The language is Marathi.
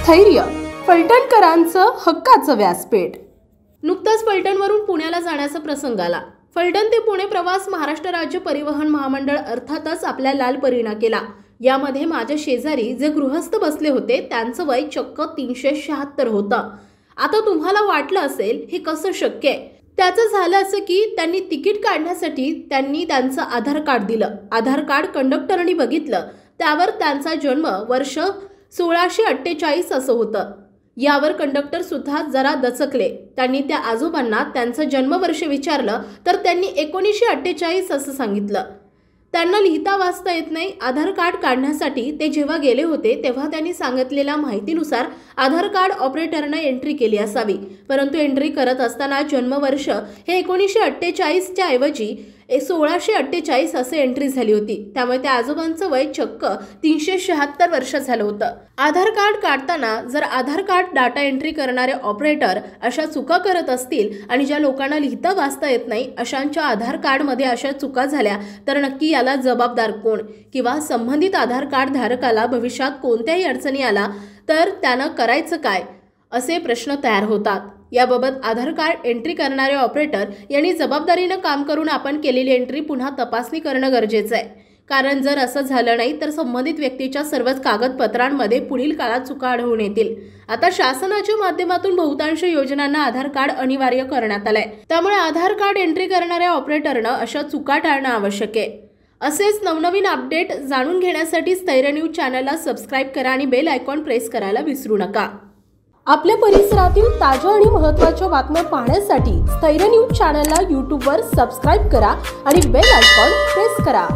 स्थैर्य, फलटणकरांचं हक्काचं व्यासपीठ। नुकताच फलटणवरून पुण्याला जाण्याचा प्रसंग आला। फलटण ते पुणे प्रवास महाराष्ट्र राज्य परिवहन महामंडळ अर्थातच आपल्या लाल परीने केला। यामध्ये माझ्या शेजारी जे गृहस्थ बसले होते त्यांचं वय चक्क 376 होतं। आता तुम्हाला वाटलं असेल हे कसं शक्य आहे। त्याचं झालं असं की त्यांनी तिकीट काढण्यासाठी त्यांनी त्यांचं आधार कार्ड दिलं। आधार कार्ड कंडक्टरनी बघितलं, त्यावर त्यांचा जन्म वर्ष 1648 असं होतं। यावर कंडक्टर सुद्धा जरा दचकले। त्यांनी त्या आजोबांना त्यांचं जन्मवर्ष विचारलं तर त्यांनी 1948 असं सांगितलं। त्यांना लिहिता वाचता येत नाही। आधार कार्ड काढण्यासाठी ते जेव्हा गेले होते तेव्हा त्यांनी सांगितलेल्या माहितीनुसार आधार कार्ड ऑपरेटरने एंट्री केली असावी, परंतु एंट्री करत असताना जन्मवर्ष हे 1948 च्या ऐवजी 1648 असे एंट्री झाली होती। त्यामुळे त्या आजोबांचं वय चक्क 376 वर्ष झालं होतं। आधार कार्ड काढताना जर आधार कार्ड डाटा एंट्री करणारे ऑपरेटर अशा चुका करत असतील आणि ज्या लोकांना लिहिता वाचता येत नाही अशांच्या आधार कार्डमध्ये अशा चुका झाल्या तर नक्की याला जबाबदार कोण, किंवा संबंधित आधार कार्ड धारकाला भविष्यात कोणत्याही अडचणी आला तर त्यानं करायचं काय, असे प्रश्न तयार होतात। याबाबत आधार कार्ड एंट्री करणारे ऑपरेटर यांनी जबाबदारीनं काम करून आपण केलेली एंट्री पुन्हा तपासणी करणं गरजेचं आहे। कारण जर असं झालं नाही तर संबंधित व्यक्तीच्या सर्वच कागदपत्रांमध्ये पुढील काळात चुका आढळून येतील। आता शासनाच्या माध्यमातून बहुतांश योजनांना आधार कार्ड अनिवार्य करण्यात आलंय, त्यामुळे आधार कार्ड एंट्री करणाऱ्या ऑपरेटरनं अशा चुका टाळणं आवश्यक आहे। असेच नवनवीन अपडेट जाणून घेण्यासाठी स्थैर्य न्यूज चॅनलला सबस्क्राईब करा आणि बेल आयकॉन प्रेस करायला विसरू नका। आपल्या परिसरातील ताज्या आणि महत्त्वाच्या बातम्या पाहण्यासाठी स्थैर्य न्यूज चॅनलला YouTube वर सबस्क्राईब करा आणि बेल आयकॉन प्रेस करा।